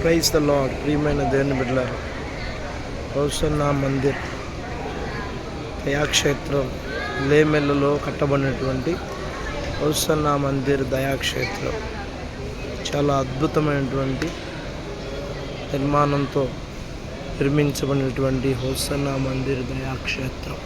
Praise the lord. ప్రియమైన దేవుని బిడ్డలారా, హోసన్నా మందిర్ దయాక్షేత్రం లేమెల్లలో కట్టబడినటువంటి హోసన్నా మందిర్ దయాక్షేత్రం చాలా అద్భుతమైనటువంటి నిర్మాణంతో నిర్మించబడినటువంటి Hosanna Mandir Dayakshetram.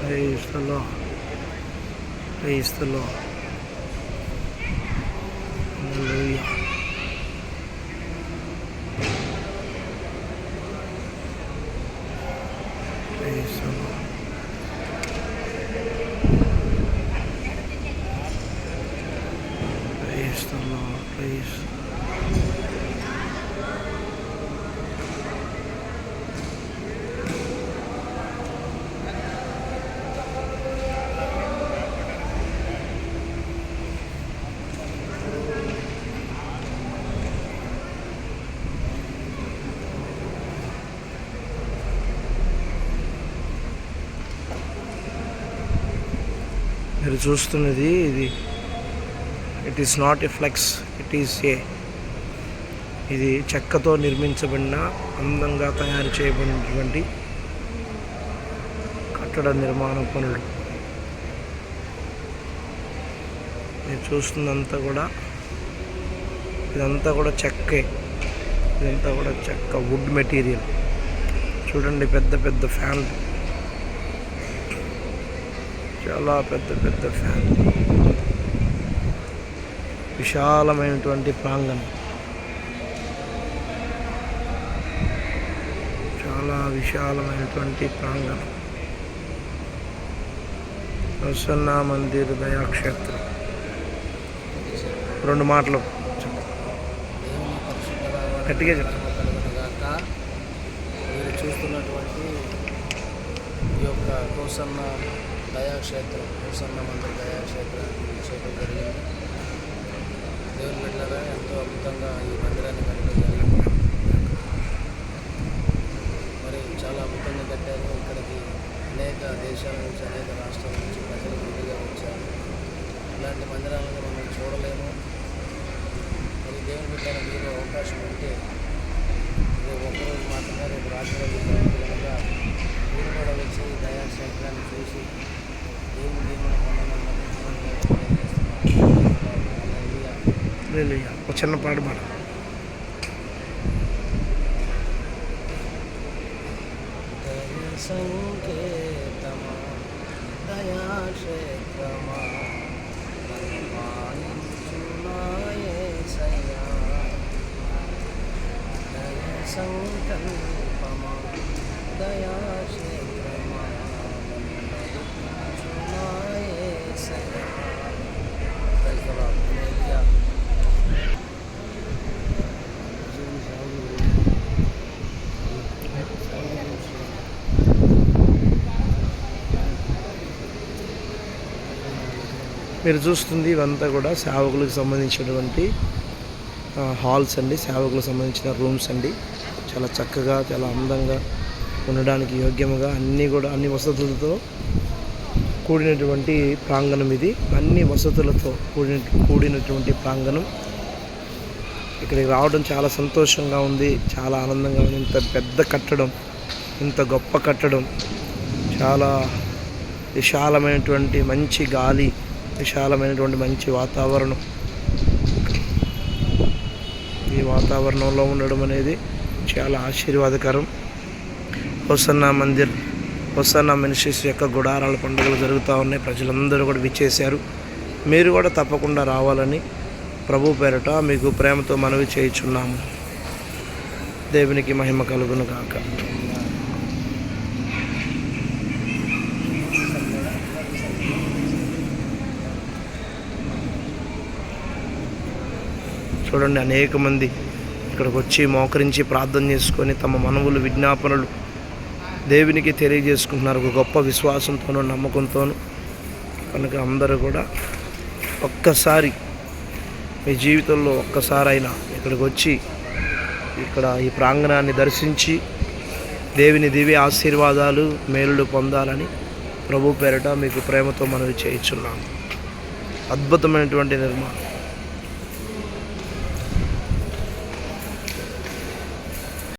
Praise the Lord. Praise the Lord. Hallelujah. Praise the Lord. Praise the Lord. Praise. మీరు చూస్తున్నది it is not a flex, ఇది చెక్కతో నిర్మించబడిన అందంగా తయారు చేయబడినటువంటి కట్టడ నిర్మాణ పనులు. మీరు చూస్తున్నంతా కూడా ఇదంతా కూడా చెక్కే, ఇదంతా కూడా చెక్క, వుడ్ మెటీరియల్. చూడండి, పెద్ద పెద్ద ఫ్యాన్లు, చాలా పెద్ద పెద్ద ఫ్యాన్, విశాలమైనటువంటి ప్రాంగణం, చాలా విశాలమైనటువంటి ప్రాంగణం. హోసన్నా మందిర్ దయాక్షేత్రం. 2 మాటలు గట్టిగా చెప్పండి. మీరు చూస్తున్నటువంటి ఈ యొక్క హోసన్నా దయాక్షేత్రం, హోసన్నా మందిర్ దయాక్షేత్రాన్ని చేయడం జరిగింది. దేవుని బిడ్డలారా, ఎంతో అద్భుతంగా ఈ మందిరాన్ని కట్టడం జరిగింది. మరి చాలా అద్భుతంగా కట్టారు. ఇక్కడికి అనేక దేశాల నుంచి, అనేక రాష్ట్రాల నుంచి ప్రజలు ముందుగా వచ్చారు. ఇలాంటి మందిరాలను మనం చూడలేము. మరి దేవుని బిడ్డల మీరు అవకాశం ఉంటే రేపు ఒక్కరోజు మాత్రమే, రేపు రాత్రి కనుక మీరు కూడా వచ్చి దయాక్షేత్రాన్ని చూసి ఒక చిన్న పాట పాడు. సంకేతమా దయాక్షేత్రమా సంకల్పమా దయాక్షేత్రమా మీరు చూస్తుంది ఇవంతా కూడా సేవకులకు సంబంధించినటువంటి హాల్స్ అండి, సేవకులకు సంబంధించిన రూమ్స్ అండి. చాలా చక్కగా, చాలా అందంగా, ఉండడానికి యోగ్యముగా అన్ని వసతులతో కూడినటువంటి ప్రాంగణం ఇది. అన్ని వసతులతో కూడినటువంటి ప్రాంగణం. ఇక్కడికి రావడం చాలా సంతోషంగా ఉంది, చాలా ఆనందంగా ఉంది. ఇంత పెద్ద కట్టడం, ఇంత గొప్ప కట్టడం, చాలా విశాలమైనటువంటి మంచి గాలి, విశాలమైనటువంటి మంచి వాతావరణం. ఈ వాతావరణంలో ఉండడం అనేది చాలా ఆశీర్వాదకరం. హోసన్నా మందిర్, హోసన్నా మినిస్ట్రీస్ యొక్క గుడారాల పండుగలు జరుగుతూ ఉన్నాయి. ప్రజలందరూ కూడా విచ్చేశారు. మీరు కూడా తప్పకుండా రావాలని ప్రభు పేరట మీకు ప్రేమతో మనవి చేయుచున్నాము. దేవునికి మహిమ కలుగును గాక. చూడండి, అనేక మంది ఇక్కడికి వచ్చి మోకరించి ప్రార్థన చేసుకొని తమ మనవులు, విజ్ఞాపనలు దేవునికి తెలియజేసుకుంటున్నారు. ఒక గొప్ప విశ్వాసంతోనూ నమ్మకంతోనూ. కనుక అందరూ కూడా ఒక్కసారి మీ జీవితంలో ఒక్కసారైనా ఇక్కడికి వచ్చి ఇక్కడ ఈ ప్రాంగణాన్ని దర్శించి దేవుని దివ్య ఆశీర్వాదాలు మేలులు పొందాలని ప్రభు పేరిట మీకు ప్రేమతో మనవి చేయించున్నాను. అద్భుతమైనటువంటి నిర్మాణం.